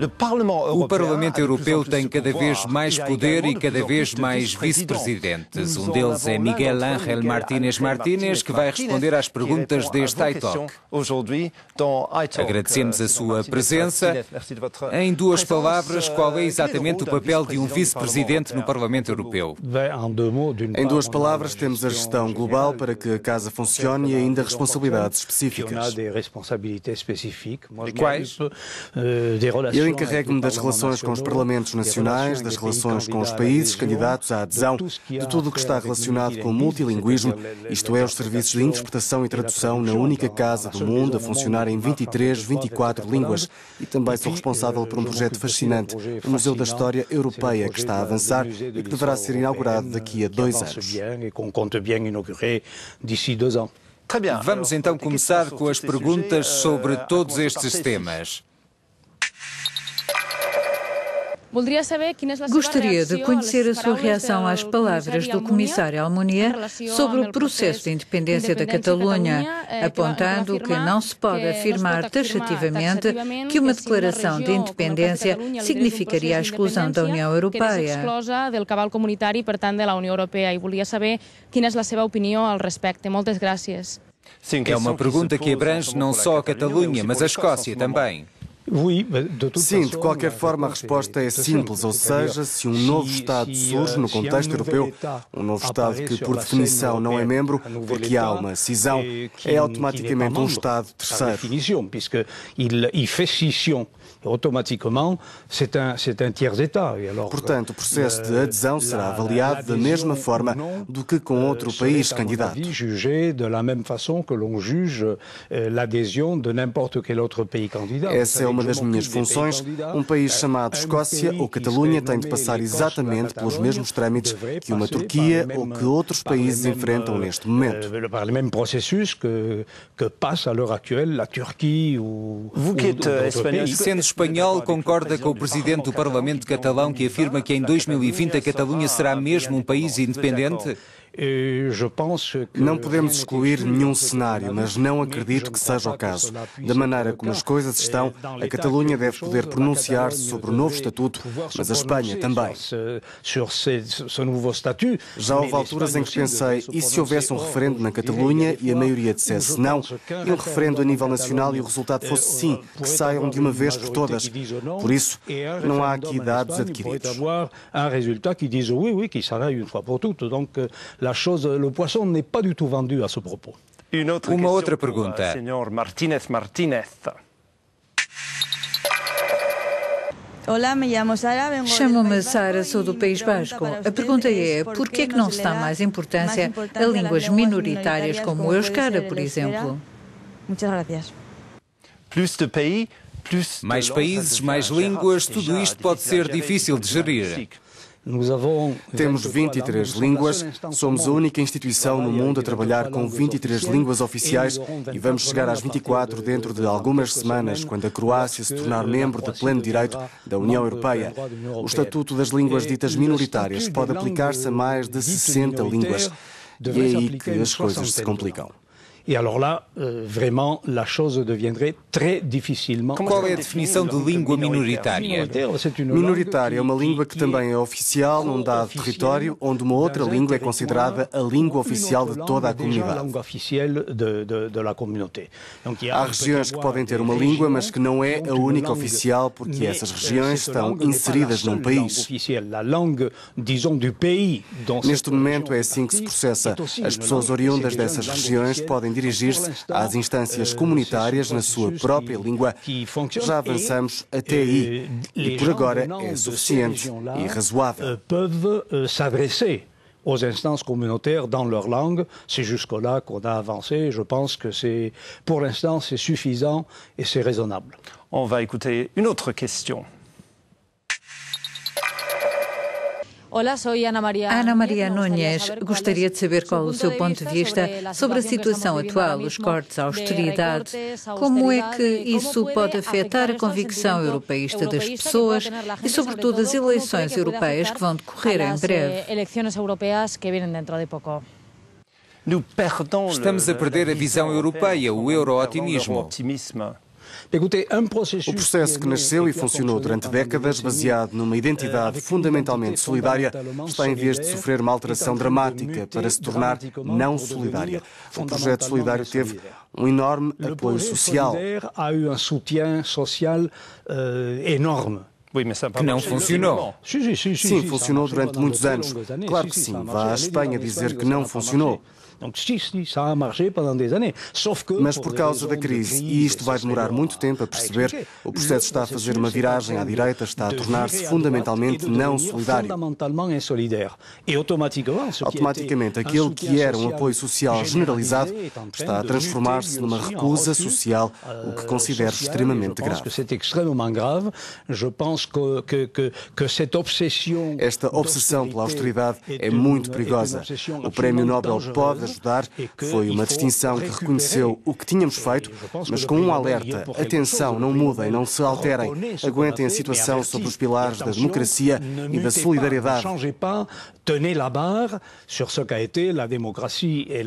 O Parlamento Europeu tem cada vez mais poder e cada vez mais vice-presidentes. Um deles é Miguel Ángel Martínez Martínez, que vai responder às perguntas deste iTalk. Agradecemos a sua presença. Em duas palavras, qual é exatamente o papel de um vice-presidente no Parlamento Europeu? Em duas palavras, temos a gestão global para que a Casa funcione e ainda responsabilidades específicas. Quais? Eu encarrego-me das relações com os parlamentos nacionais, das relações com os países candidatos à adesão, de tudo o que está relacionado com o multilinguismo, isto é, os serviços de interpretação e tradução na única casa do mundo a funcionar em 23, 24 línguas. E também sou responsável por um projeto fascinante, o Museu da História Europeia, que está a avançar e que deverá ser inaugurado daqui a 2 anos. Vamos então começar com as perguntas sobre todos estes temas. Gostaria de conhecer a sua reação às palavras do comissário Almunia sobre o processo de independência da Catalunha, apontando que não se pode afirmar taxativamente que uma declaração de independência significaria a exclusão da União Europeia. É uma pergunta que abrange não só a Catalunha, mas a Escócia também. Sim, de qualquer forma a resposta é simples, ou seja, se um novo Estado surge no contexto europeu, um novo Estado que por definição não é membro, porque há uma cisão, é automaticamente um Estado terceiro. Portanto, o processo de adesão será avaliado da mesma forma do que com outro país candidato. Essa é uma das minhas funções. Um país chamado Escócia ou Catalunha tem de passar exatamente pelos mesmos trâmites que uma Turquia ou que outros países enfrentam neste momento. Sendo espanhol, concorda com o presidente do Parlamento catalão que afirma que em 2020 a Catalunha será mesmo um país independente? Não podemos excluir nenhum cenário, mas não acredito que seja o caso. Da maneira como as coisas estão, a Catalunha deve poder pronunciar-se sobre o novo estatuto, mas a Espanha também. Já houve alturas em que pensei, e se houvesse um referendo na Catalunha e a maioria dissesse não, e um referendo a nível nacional e o resultado fosse sim, que saiam de uma vez por todas. Por isso, não há aqui dados adquiridos. Uma outra pergunta. Chamo-me Sara, sou do País Basco. A pergunta é, por que é que não se dá mais importância a línguas minoritárias como o euskera, por exemplo? Mais países, mais línguas, tudo isto pode ser difícil de gerir. Temos 23 línguas, somos a única instituição no mundo a trabalhar com 23 línguas oficiais e vamos chegar às 24 dentro de algumas semanas, quando a Croácia se tornar membro de pleno direito da União Europeia. O Estatuto das Línguas ditas minoritárias pode aplicar-se a mais de 60 línguas. E é aí que as coisas se complicam. Qual é a definição de língua minoritária? Minoritária é uma língua que também é oficial num dado território, onde uma outra língua é considerada a língua oficial de toda a comunidade. Há regiões que podem ter uma língua, mas que não é a única oficial, porque essas regiões estão inseridas num país. Neste momento é assim que se processa. As pessoas oriundas dessas regiões podem dirigir-se às instâncias comunitárias na sua própria língua. Já avançamos até aí e por agora é suficiente e razoável. Aux instances communautaires dans leur langue. C'est jusque-là qu'on a avancé. Je pense que c'est, pour l'instant, c'est suffisant et c'est raisonnable. On va écouter une autre question. Ana Maria Núñez, gostaria de saber qual o seu ponto de vista sobre a situação atual, os cortes, a austeridade. Como é que isso pode afetar a convicção europeísta das pessoas e, sobretudo, as eleições europeias que vão decorrer em breve? Estamos a perder a visão europeia, o euro-otimismo. O processo que nasceu e funcionou durante décadas, baseado numa identidade fundamentalmente solidária, está em vez de sofrer uma alteração dramática para se tornar não solidária. O projeto solidário teve um enorme apoio social. Que não funcionou. Sim, funcionou durante muitos anos. Claro que sim. Vá à Espanha dizer que não funcionou. Mas por causa da crise, e isto vai demorar muito tempo a perceber, o processo está a fazer uma viragem à direita, está a tornar-se fundamentalmente não solidário. Automaticamente, aquilo que era um apoio social generalizado está a transformar-se numa recusa social, o que considero extremamente grave. Esta obsessão pela austeridade é muito perigosa. O Prémio Nobel pode ajudar, foi uma distinção que reconheceu o que tínhamos feito, mas com um alerta: atenção, não mudem, não se alterem, aguentem a situação sob os pilares da democracia e da solidariedade. Tenez la barre sur ce qu'a été la démocratie et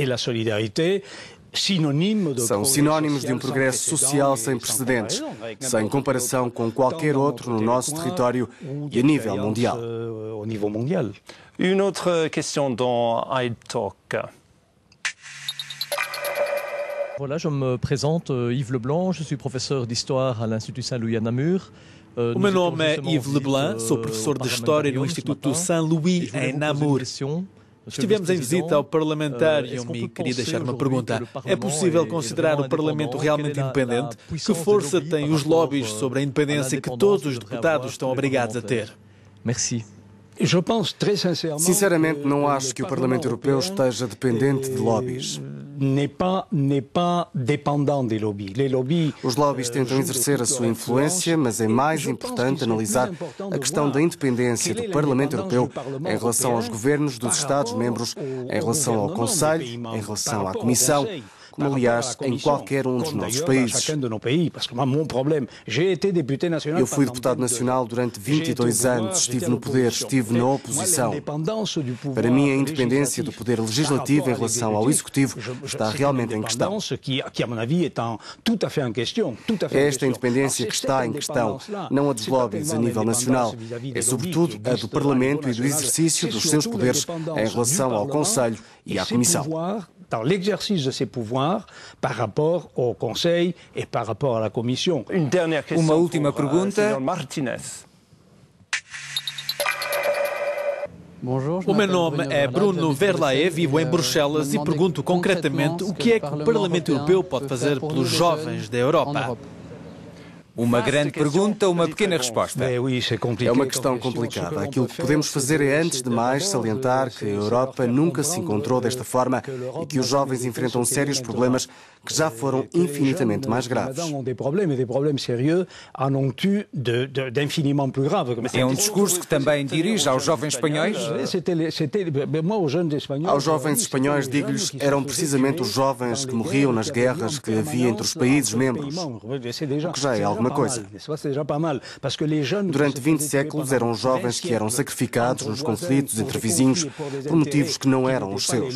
la solidarité. São sinónimos de um progresso social sem precedentes, sem comparação com qualquer outro no nosso território e a nível mundial. Une autre question dans iTalk. Voilà, je me présente, Yves Leblanc, je suis professeur d'histoire à l'Institut Saint-Louis à Namur. O meu nome é Yves Leblanc, sou professor de História no Instituto Saint-Louis em Namur. Estivemos em visita ao Parlamentário e queria deixar uma pergunta. É possível considerar o Parlamento realmente independente? Que força têm os lobbies sobre a independência que todos os deputados estão obrigados a ter? Merci. Sinceramente, não acho que o Parlamento Europeu esteja dependente de lobbies. Os lobbies tentam exercer a sua influência, mas é mais importante analisar a questão da independência do Parlamento Europeu em relação aos governos dos Estados-membros, em relação ao Conselho, em relação à Comissão, como aliás em qualquer um dos nossos países. Eu fui deputado nacional durante 22 anos, estive no poder, estive na oposição. Para mim, a independência do poder legislativo em relação ao executivo está realmente em questão. É esta independência que está em questão, não a dos lobbies a nível nacional. É sobretudo a do Parlamento e do exercício dos seus poderes em relação ao Conselho e à Comissão. Dans l'exercice de ses pouvoirs par rapport au Conseil et par rapport à la Commission. Uma última pergunta. O meu nome é Bruno Verlae, vivo em Bruxelas e pergunto concretamente o que é que o Parlamento Europeu pode fazer pelos jovens da Europa. Uma grande pergunta, uma pequena resposta. É uma questão complicada. Aquilo que podemos fazer é, antes de mais, salientar que a Europa nunca se encontrou desta forma e que os jovens enfrentam sérios problemas que já foram infinitamente mais graves. É um discurso que também dirige aos jovens espanhóis? Aos jovens espanhóis, digo-lhes, eram precisamente os jovens que morriam nas guerras que havia entre os países membros, o que já é alguma coisa. Durante 20 séculos eram jovens que eram sacrificados nos conflitos entre vizinhos por motivos que não eram os seus.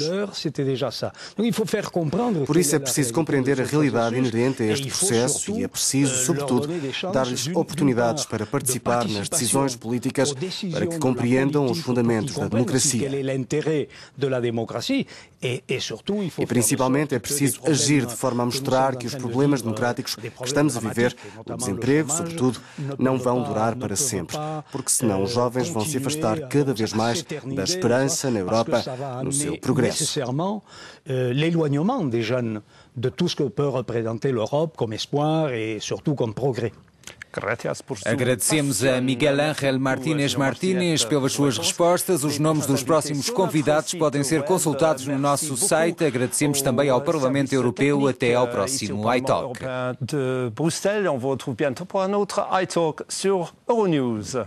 Por isso é preciso compreender a realidade inerente a este processo e é preciso, sobretudo, dar-lhes oportunidades para participar nas decisões políticas para que compreendam os fundamentos da democracia. E principalmente é preciso agir de forma a mostrar que os problemas democráticos que estamos a viver, o desemprego, sobretudo, não vão durar para sempre, porque senão os jovens vão se afastar cada vez mais da esperança na Europa, no seu progresso. De tout ce que peut représenter l'Europe comme espoir et surtout comme progrès. Agradecemos a Miguel Ángel Martínez Martínez pelas suas respostas. Os nomes dos próximos convidados podem ser consultados no nosso site. Agradecemos também ao Parlamento Europeu. Até ao próximo iTalk. De Bruxelles, on vous retrouve bientôt pour un autre iTalk sur Euronews.